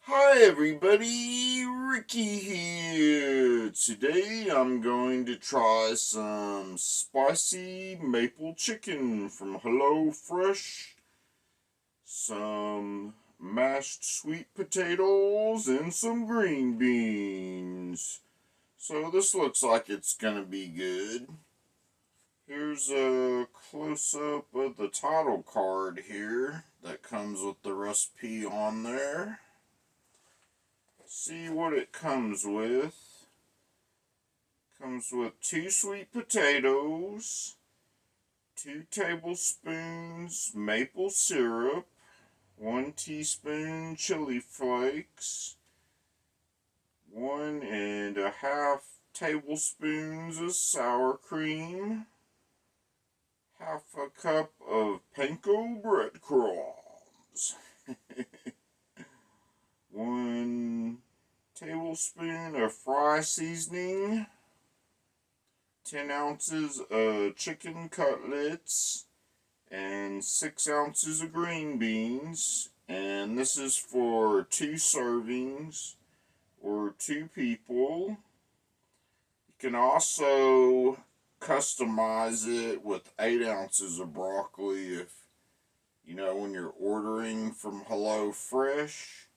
Hi everybody, Ricky here. Today I'm going to try some spicy maple chicken from Hello Fresh, some mashed sweet potatoes, and some green beans. So this looks like it's gonna be good. Here's a close-up of the title card here that comes with the recipe on there. See what it comes with. Comes with 2 sweet potatoes, 2 tablespoons maple syrup, 1 teaspoon chili flakes, 1.5 tablespoons of sour cream, half a cup of panko breadcrumbs, 1 tablespoon of fry seasoning, 10 ounces of chicken cutlets, and 6 ounces of green beans. And this is for 2 servings or 2 people. You can also customize it with 8 ounces of broccoli if, when you're ordering from Hello Fresh.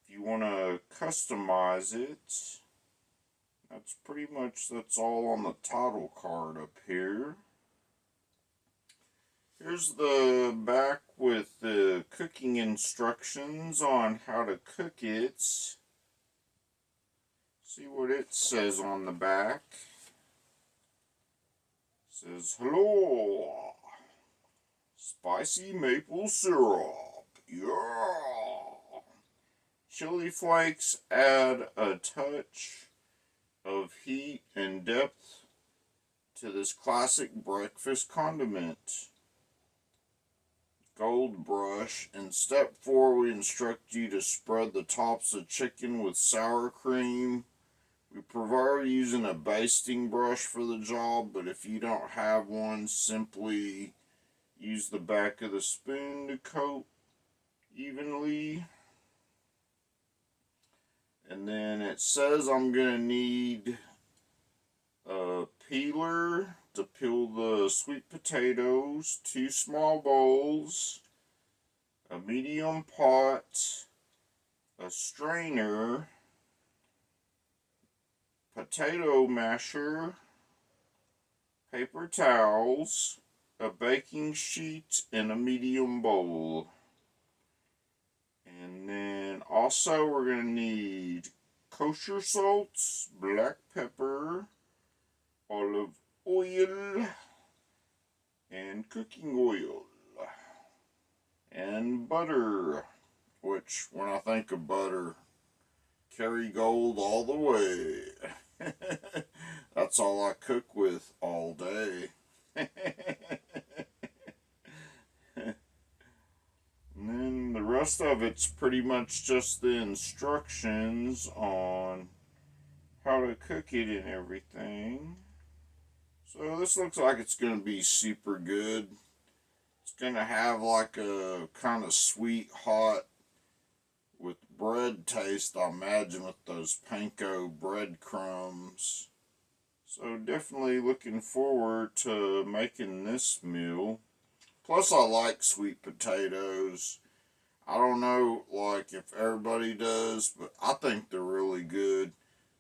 You want to customize it. That's all on the title card up here. Here's the back with the cooking instructions on how to cook it. See what it says on the back. It says, hello, spicy maple syrup. Yeah. Chili flakes add a touch of heat and depth to this classic breakfast condiment. Gold brush. In step 4, we instruct you to spread the tops of chicken with sour cream. We prefer using a basting brush for the job, but if you don't have one, simply use the back of the spoon to coat evenly. And then it says I'm going to need a peeler to peel the sweet potatoes, 2 small bowls, a medium pot, a strainer, potato masher, paper towels, a baking sheet, and a medium bowl. And then also we're going to need kosher salts, black pepper, olive oil, and cooking oil, and butter, which when I think of butter, Carey Gold all the way. That's all I cook with all day. And then the rest of it's pretty much just the instructions on how to cook it and everything. So this looks like it's going to be super good. It's going to have like a kind of sweet, hot, with bread taste, I imagine, with those panko breadcrumbs. So definitely looking forward to making this meal. Plus, I like sweet potatoes. I don't know, like, if everybody does, but I think they're really good.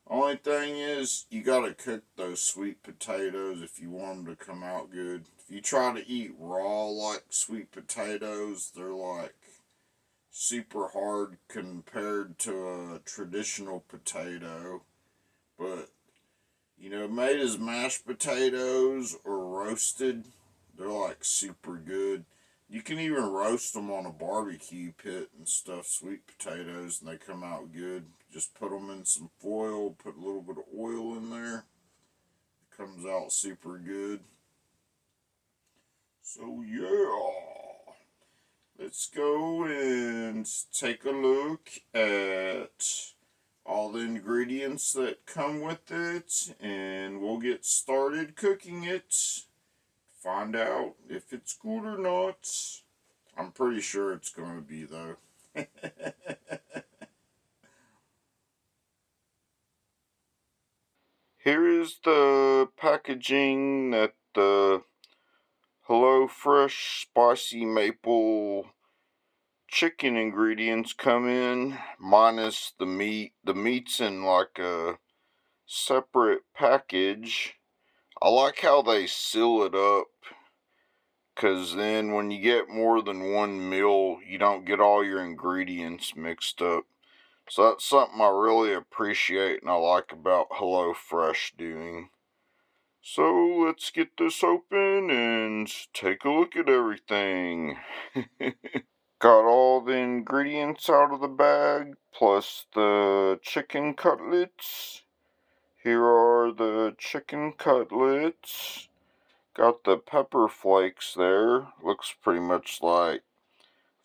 Only thing is, you gotta cook those sweet potatoes if you want them to come out good. If you try to eat raw, like, sweet potatoes, they're, like, super hard compared to a traditional potato. But, made as mashed potatoes or roasted, they're like super good. You can even roast them on a barbecue pit and stuff, sweet potatoes, and they come out good. Just put them in some foil, put a little bit of oil in there. It comes out super good. So yeah, let's go and take a look at all the ingredients that come with it, and we'll get started cooking it. Find out if it's good or not. I'm pretty sure it's going to be, though. Here is the packaging that the HelloFresh spicy maple chicken ingredients come in, minus the meat. The meat's in like a separate package. I like how they seal it up, because then when you get more than one meal, you don't get all your ingredients mixed up. So that's something I really appreciate and I like about HelloFresh doing. So let's get this open and take a look at everything. Got all the ingredients out of the bag, plus the chicken cutlets. Here are the chicken cutlets. Got the pepper flakes there. Looks pretty much like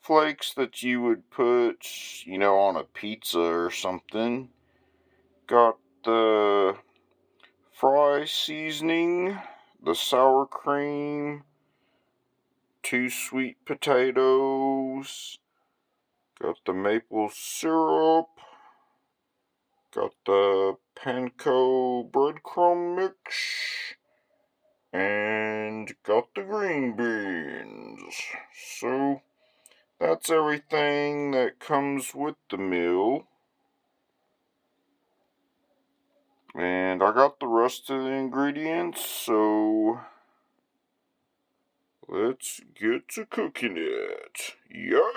flakes that you would put, on a pizza or something. Got the fry seasoning, the sour cream, 2 sweet potatoes, got the maple syrup, got the panko breadcrumb mix, and got the green beans. So that's everything that comes with the meal. And I got the rest of the ingredients, so let's get to cooking it. Yeah!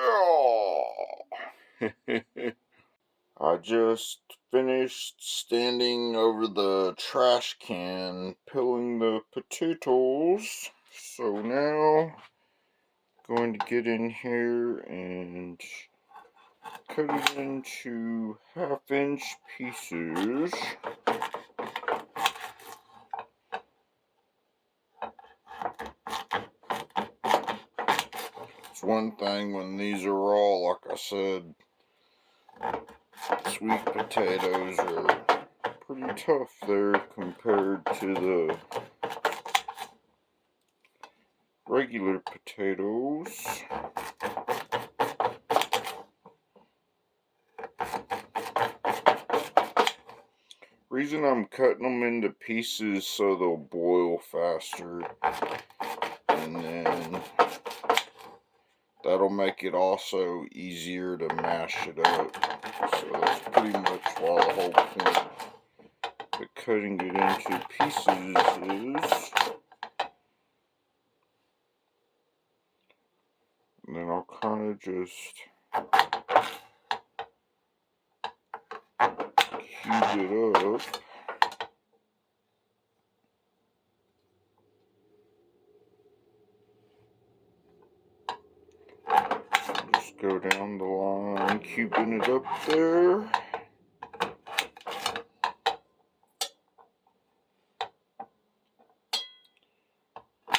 I just finished standing over the trash can peeling the potatoes. So now, going to get in here and cut it into 1/2-inch pieces. It's one thing when these are raw, like I said, sweet potatoes are pretty tough there compared to the regular potatoes. Reason I'm cutting them into pieces so they'll boil faster, and then that'll make it also easier to mash it up. So that's pretty much why the whole point of cutting it into pieces is. And then I'll kind of just cube it up. Just go down the line, cubing it up there.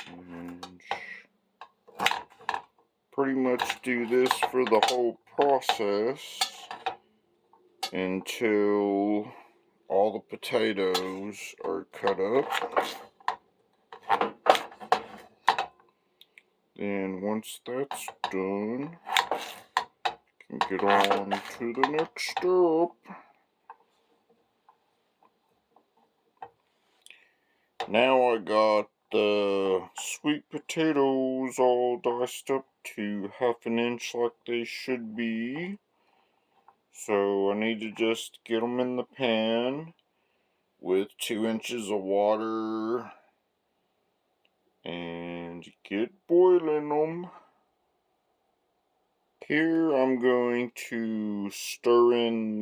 And pretty much do this for the whole process until all the potatoes are cut up. Then once that's done, can get on to the next step. Now I got the sweet potatoes all diced up to 1/2 inch like they should be. So I need to just get them in the pan with 2 inches of water and get boiling them. Here I'm going to stir in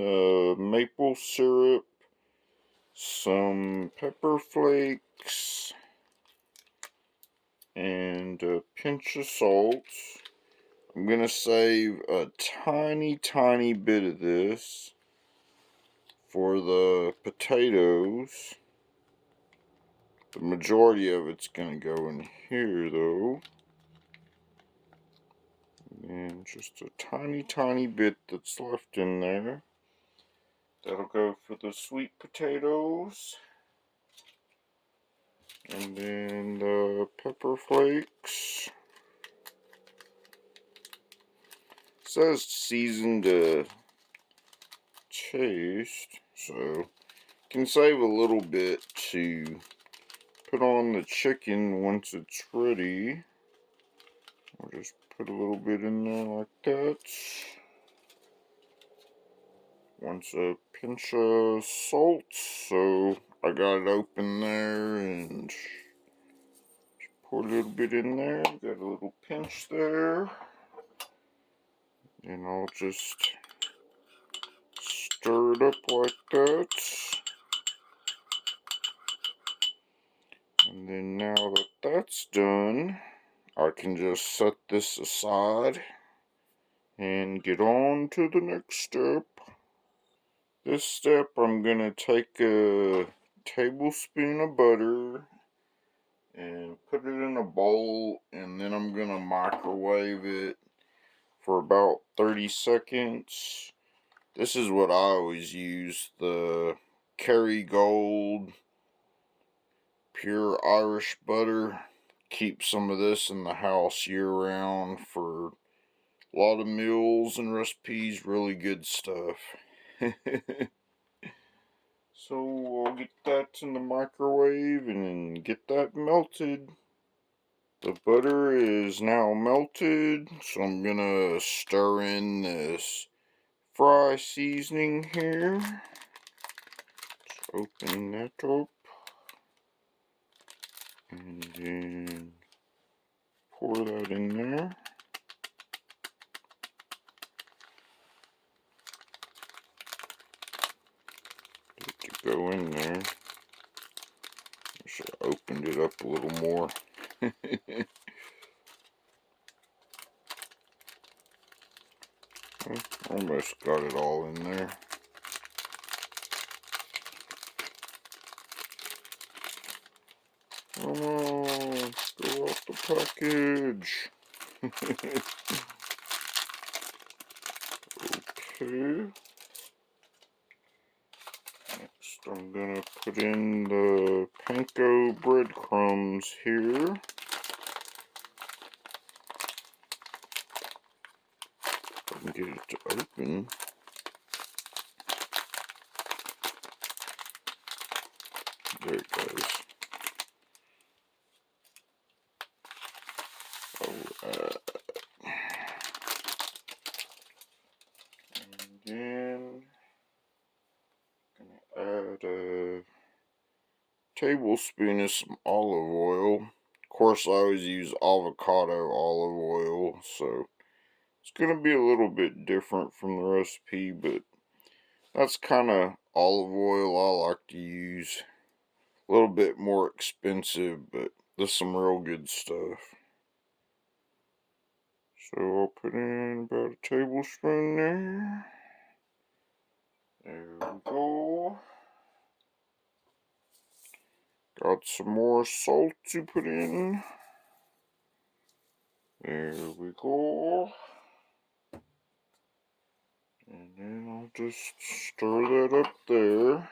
maple syrup, some pepper flakes, and a pinch of salt. I'm going to save a tiny bit of this for the potatoes. The majority of it's going to go in here though. And just a tiny bit that's left in there. That'll go for the sweet potatoes. And then the pepper flakes. It says seasoned to taste, so can save a little bit to put on the chicken once it's ready. I'll just put a little bit in there like that. Once a pinch of salt, so I got it open there and just pour a little bit in there. Got a little pinch there. And I'll just stir it up like that. And then now that that's done, I can just set this aside and get on to the next step. This step, I'm going to take a tablespoon of butter and put it in a bowl, and then I'm going to microwave it for about 30 seconds. This is what I always use, the Carey Gold pure Irish butter. Keep some of this in the house year round for a lot of meals and recipes. Really good stuff. So I'll get that in the microwave and get that melted. The butter is now melted, so I'm gonna stir in this fry seasoning here. Just open that up. And then pour that in there. Get it to go in there. I should have opened it up a little more. Almost got it all in there. Oh, go off the package. Okay. Next, I'm gonna put in the panko breadcrumbs here. If I can get it to open. There it goes. And then gonna add a tablespoon of some olive oil. Of course, I always use avocado olive oil, so it's gonna be a little bit different from the recipe, but that's kind of olive oil I like to use. A little bit more expensive, but there's some real good stuff. So I'll put in about a tablespoon there. There we go. Got some more salt to put in. There we go. And then I'll just stir that up there.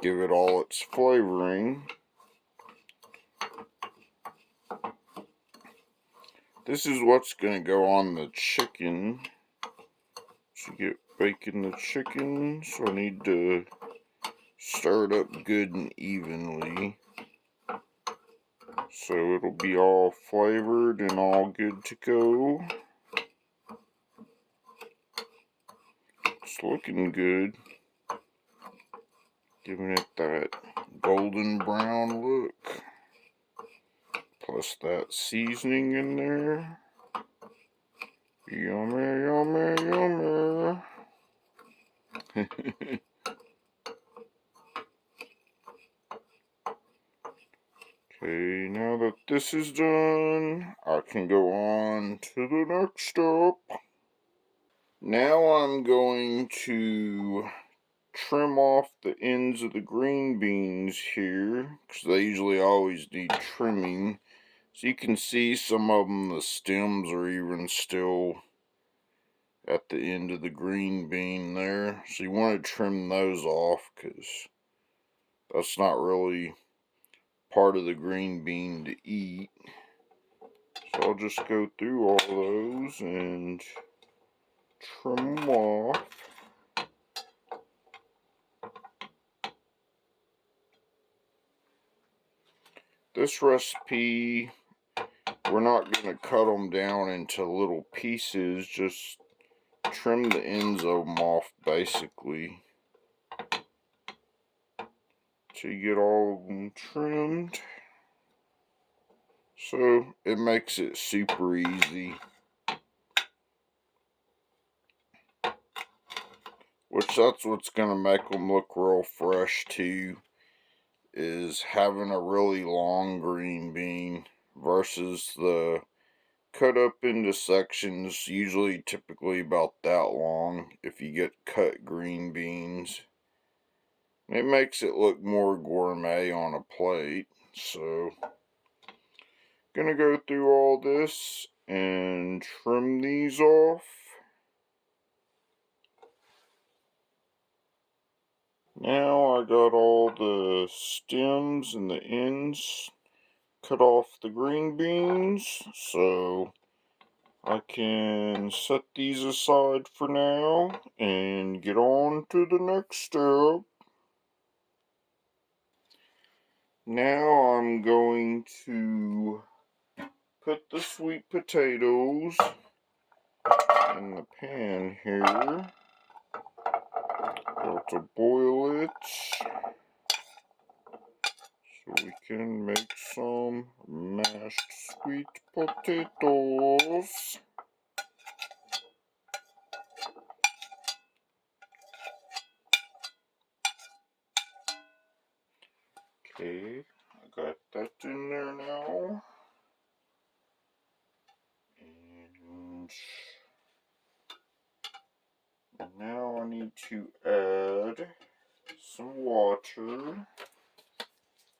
Give it all its flavoring. This is what's going to go on the chicken. To get baking the chicken, so I need to stir it up good and evenly. So it'll be all flavored and all good to go. It's looking good. Giving it that golden brown look. Plus that seasoning in there. Yummy, yummy, yummy. Okay, now that this is done, I can go on to the next step. Now I'm going to trim off the ends of the green beans here, because they usually always need trimming. So you can see some of them, the stems are even still at the end of the green bean there. So you want to trim those off, because that's not really part of the green bean to eat. So I'll just go through all those and trim them off. this recipe, we're not going to cut them down into little pieces, just trim the ends of them off basically. So you get all of them trimmed. So it makes it super easy. Which that's what's going to make them look real fresh too, is having a really long green bean versus the cut up into sections, usually typically about that long if you get cut green beans. It makes it look more gourmet on a plate. So gonna go through all this and trim these off. Now I got all the stems and the ends cut off the green beans, so I can set these aside for now and get on to the next step. Now I'm going to put the sweet potatoes in the pan here. Got to boil it so we can make some mashed sweet potatoes. Okay, I got that in there now. And now I need to add some water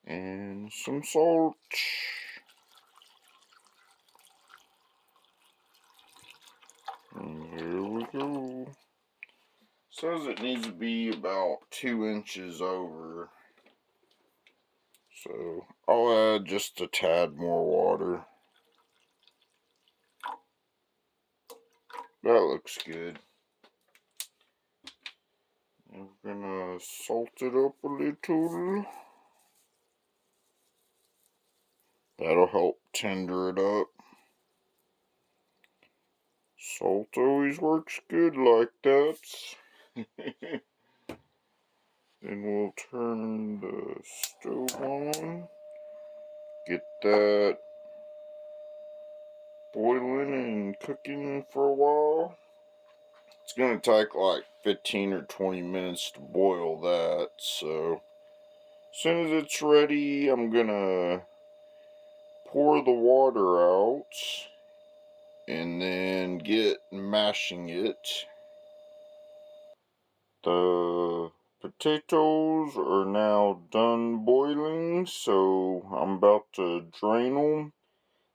and some salt. And here we go. Says it needs to be about 2 inches over. So I'll add just a tad more water. That looks good. I'm gonna salt it up a little. That'll help tender it up. Salt always works good like that. Then we'll turn the stove on. Get that boiling and cooking for a while. It's going to take like 15 or 20 minutes to boil that. So as soon as it's ready, I'm going to pour the water out and then get mashing it. The potatoes are now done boiling, so I'm about to drain them.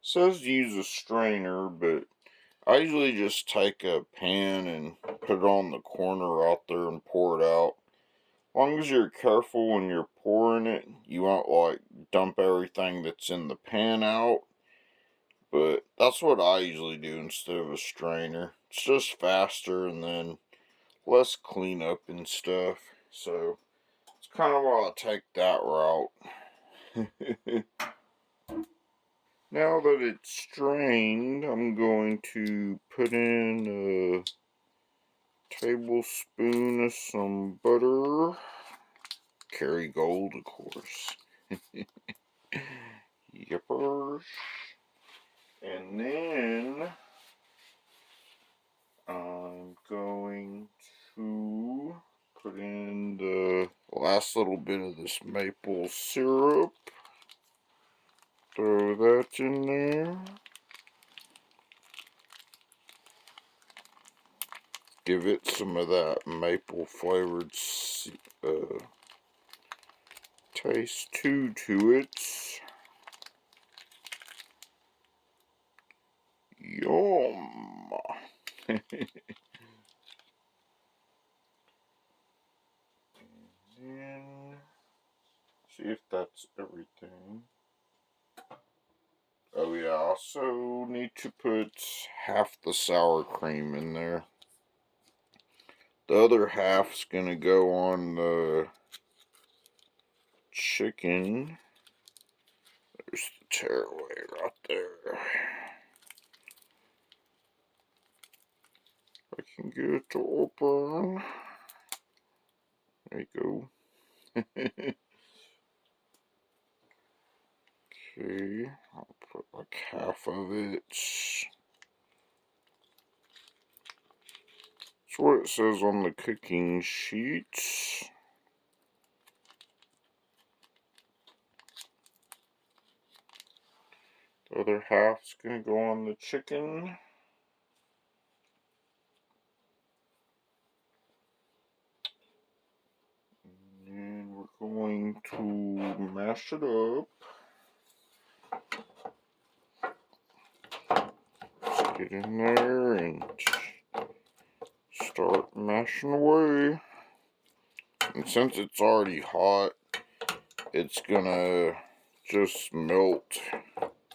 It says use a strainer, but I usually just take a pan and put it on the corner out there and pour it out. As long as you're careful when you're pouring it, you won't like dump everything that's in the pan out. But that's what I usually do instead of a strainer. It's just faster and then less cleanup and stuff. So it's kind of why I take that route. Now that it's drained, I'm going to put in a tablespoon of some butter. Carey Gold, of course. Yippers. And then I'm going to put in the last little bit of this maple syrup. Throw that in there. Give it some of that maple flavored taste to it. Yum. And then see if that's everything. Oh yeah, I also need to put half the sour cream in there. The other half's gonna go on the chicken. There's the tearaway right there. I can get it to open. There you go. Okay, I'll put like half of it. That's what it says on the cooking sheet. The other half's gonna go on the chicken. And we're going to mash it up. Just get in there and start mashing away. And since it's already hot, it's gonna just melt.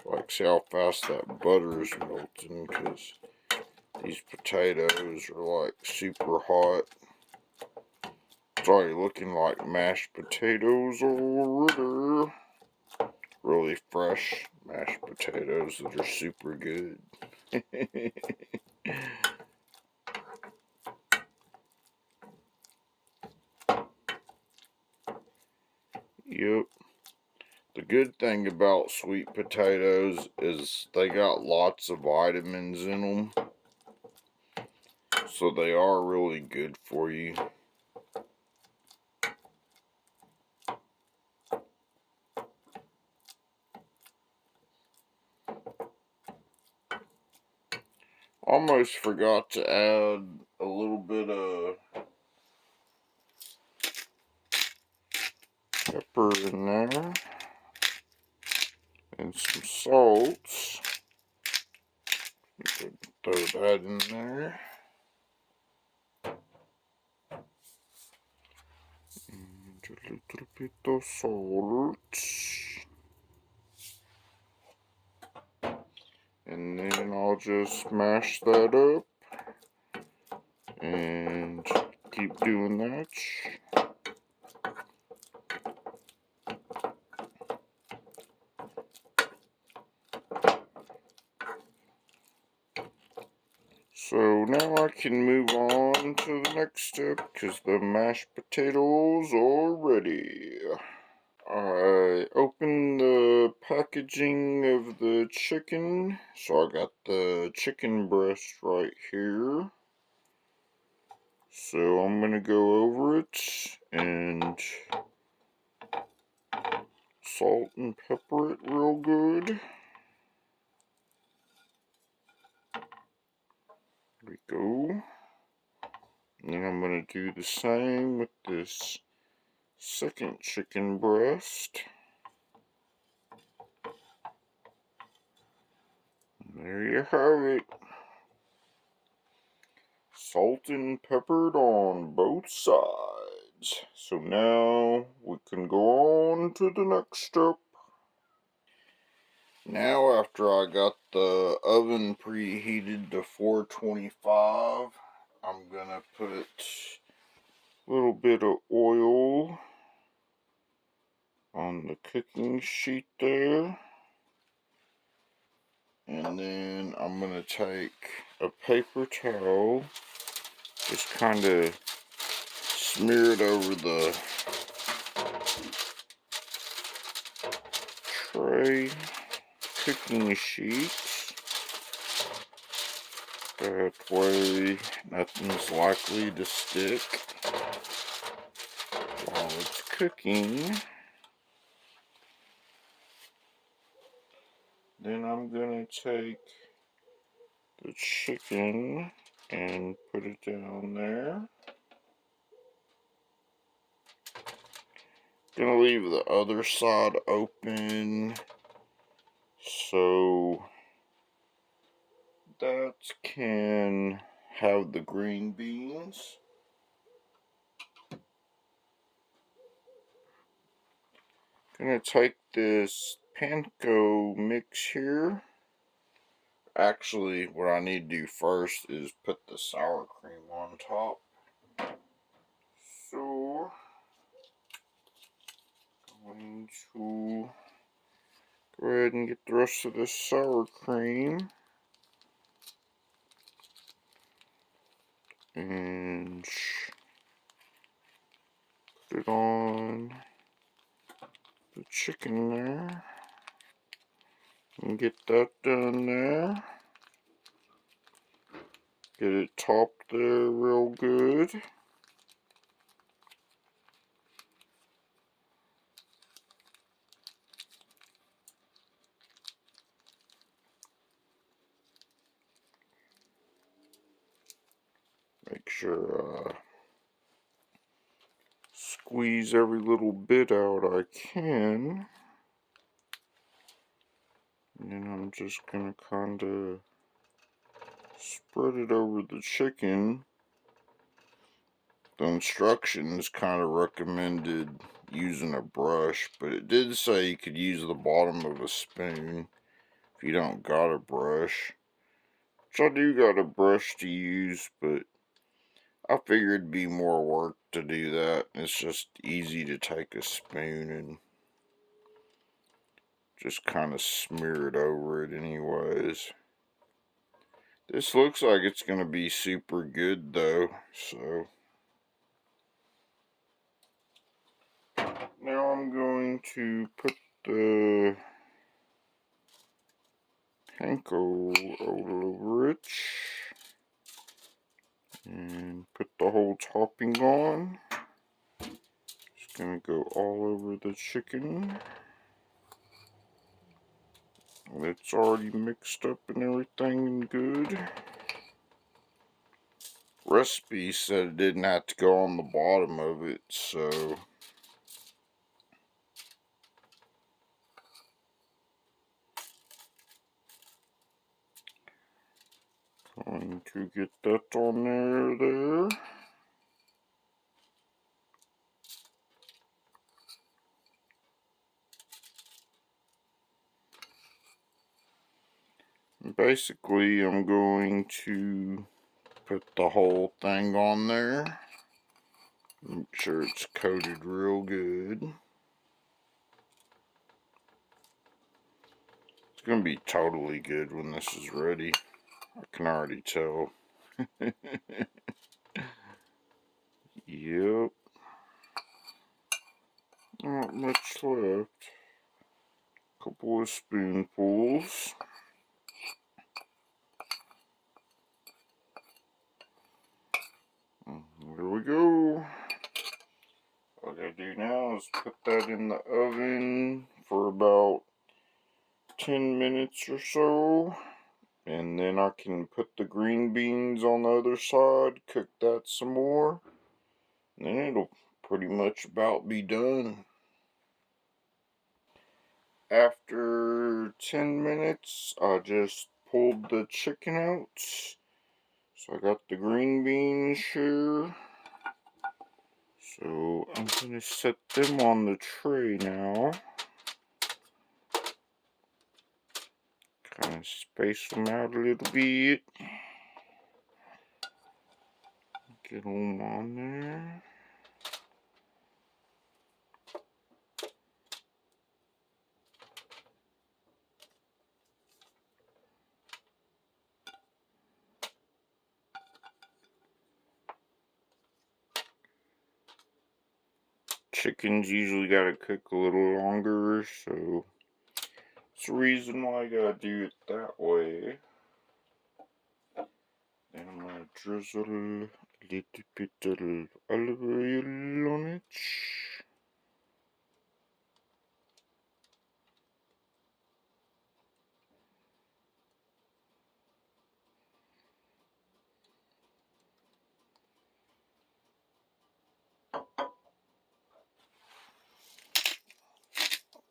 Like, see how fast that butter is melting, because these potatoes are like super hot. It's already looking like mashed potatoes already. Really fresh mashed potatoes that are super good. Yep. The good thing about sweet potatoes is they got lots of vitamins in them. So they are really good for you. Almost forgot to add a little bit of pepper in there. And some salt. Throw that in there. And a little bit of salt. And then I'll just mash that up. And keep doing that. So now I can move on to the next step, because the mashed potatoes are ready. I opened the packaging of the chicken, so I got the chicken breast right here. So I'm gonna go over it and salt and pepper it real good. There we go. And then I'm gonna do the same with this second chicken breast. And there you have it. Salt and peppered on both sides. So now we can go on to the next step. Now, after I got the oven preheated to 425, I'm gonna put a little bit of oil on the cooking sheet there. And then I'm gonna take a paper towel, just kind of smear it over the tray cooking sheet. That way nothing's likely to stick while it's cooking. Then I'm gonna take the chicken and put it down there. Gonna leave the other side open so that can have the green beans. Gonna take this panko mix here. Actually, what I need to do first is put the sour cream on top. So, going to Go ahead and get the rest of this sour cream. And put it on the chicken there. And get that done there. Get it topped there real good. Make sure squeeze every little bit out I can. And then I'm just gonna kinda spread it over the chicken. The instructions kind of recommended using a brush, but it did say you could use the bottom of a spoon if you don't got a brush. Which I do got a brush to use, but I figured it'd be more work to do that. It's just easy to take a spoon and just kind of smear it over it anyways. This looks like it's going to be super good though, so now I'm going to put the panko all over it and put the whole topping on. It's going to go all over the chicken. It's already mixed up and everything and good. Recipe said it didn't have to go on the bottom of it, so going to get that on there. Basically, I'm going to put the whole thing on there. Make sure it's coated real good. It's going to be totally good when this is ready. I can already tell. Yep. Not much left. Couple of spoonfuls. Here we go. All I gotta do now is put that in the oven for about 10 minutes or so. And then I can put the green beans on the other side, cook that some more. And then it'll pretty much about be done. After 10 minutes, I just pulled the chicken out. So I got the green beans here. So I'm going to set them on the tray now. Kind of space them out a little bit. Get them on there. Chickens usually gotta cook a little longer, so it's the reason why I gotta do it that way. Then I'm gonna drizzle a little bit of olive oil on it.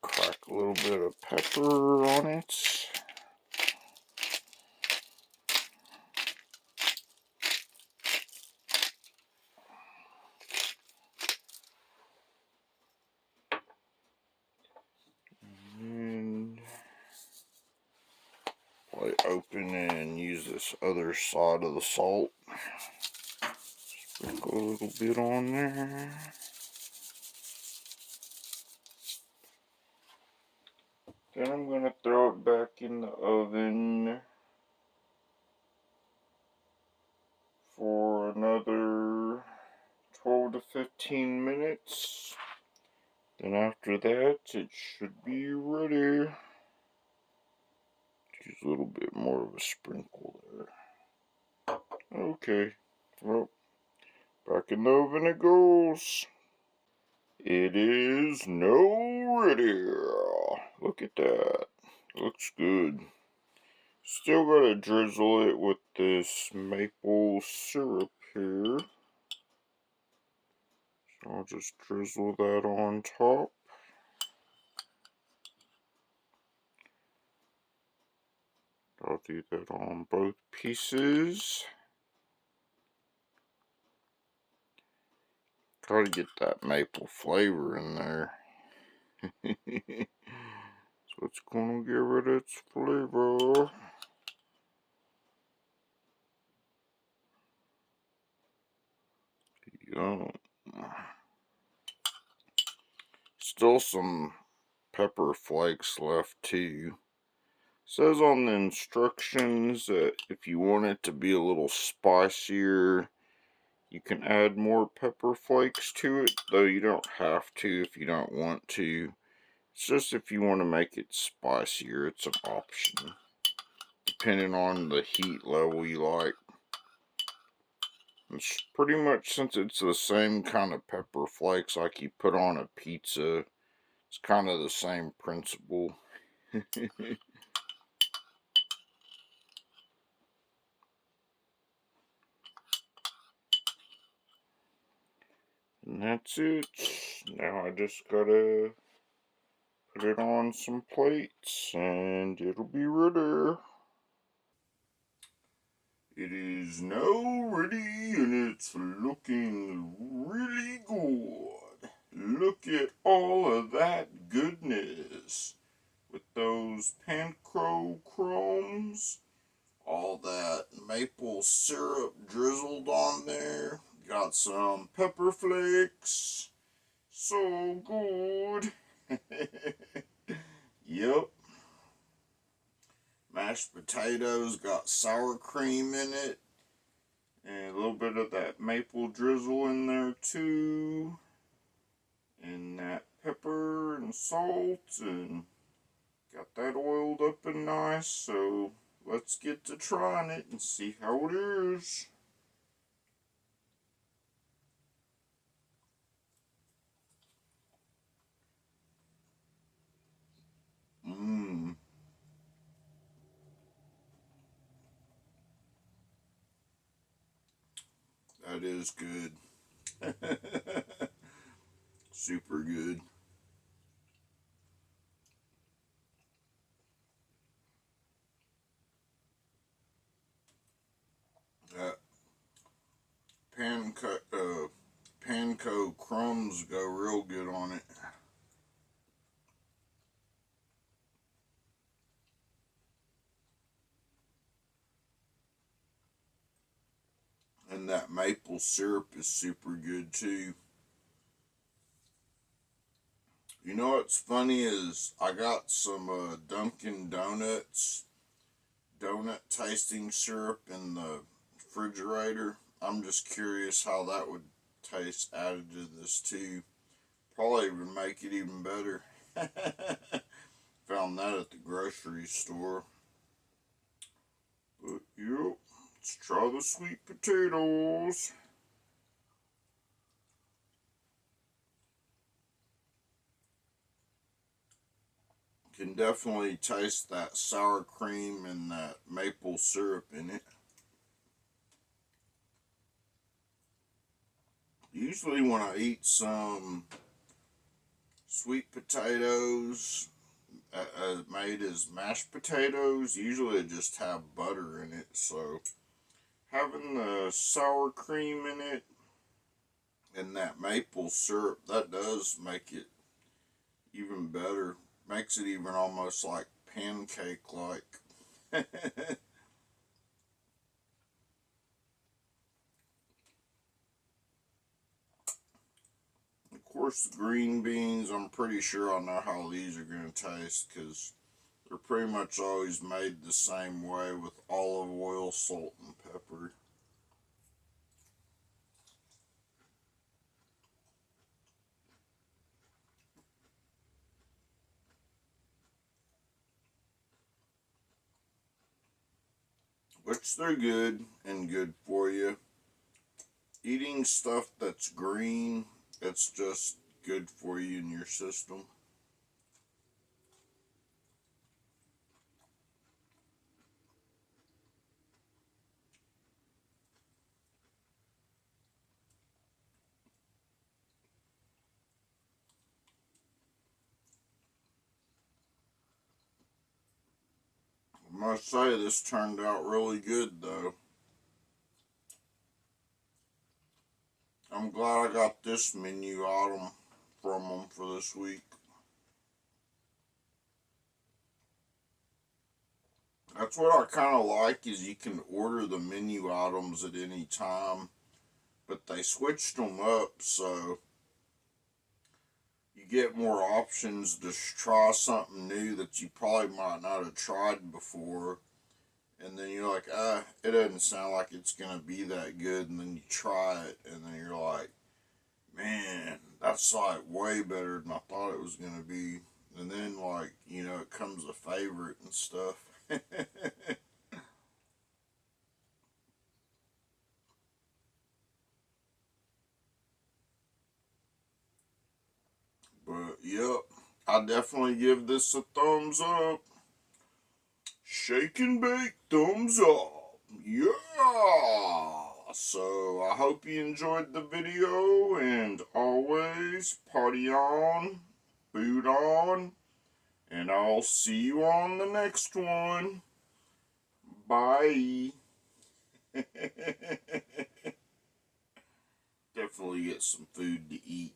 Crack a little bit of pepper on it. And probably open and use this other side of the salt. Sprinkle a little bit on there. Then I'm going to throw it back in the oven for another 12 to 15 minutes. Then after that, it should be ready. Use a little bit more of a sprinkle there. Okay, well, back in the oven it goes. It is now ready. Look at that. Looks good. Still gotta drizzle it with this maple syrup here. So I'll just drizzle that on top. I'll do that on both pieces. Gotta get that maple flavor in there. So it's gonna give it its flavor. Yum. Still some pepper flakes left too. Says on the instructions that if you want it to be a little spicier, you can add more pepper flakes to it, though you don't have to if you don't want to. It's just if you want to make it spicier, it's an option, depending on the heat level you like. It's pretty much, since it's the same kind of pepper flakes like you put on a pizza, it's kind of the same principle. And that's it. Now I just gotta put it on some plates and it'll be ready. It is now ready and it's looking really good. Look at all of that goodness. With those panko crumbs, all that maple syrup drizzled on there. Got some pepper flakes. So good. Yep. Mashed potatoes, got sour cream in it. And a little bit of that maple drizzle in there too. And that pepper and salt, and got that oiled up and nice. So let's get to trying it and see how it is. Mmm. That is good. Super good. That panko crumbs go real good on it. And that maple syrup is super good too. You know what's funny is I got some Dunkin' Donuts donut tasting syrup in the refrigerator. I'm just curious how that would taste added to this too. Probably would make it even better. Found that at the grocery store. But yep, let's try the sweet potatoes. Can definitely taste that sour cream and that maple syrup in it. Usually when I eat some sweet potatoes made as mashed potatoes, usually I just have butter in it. So having the sour cream in it and that maple syrup, that does make it even better. Makes it even almost like pancake like. Of course, the green beans, I'm pretty sure I know how these are going to taste because They're pretty much always made the same way with olive oil, salt, and pepper. Which they're good and good for you. Eating stuff that's green, it's just good for you in your system. I must say, this turned out really good, though. I'm glad I got this menu item from them for this week. That's what I kind of like, is you can order the menu items at any time, but they switched them up, so you get more options to try something new that you probably might not have tried before. And then you're like, it doesn't sound like it's going to be that good. And then you try it, and then you're like, man, that's like way better than I thought it was going to be. And then, like, it comes a favorite and stuff. But, yep, I definitely give this a thumbs up. Shake and bake, thumbs up. Yeah! So, I hope you enjoyed the video, and always party on, food on, and I'll see you on the next one. Bye. Definitely get some food to eat.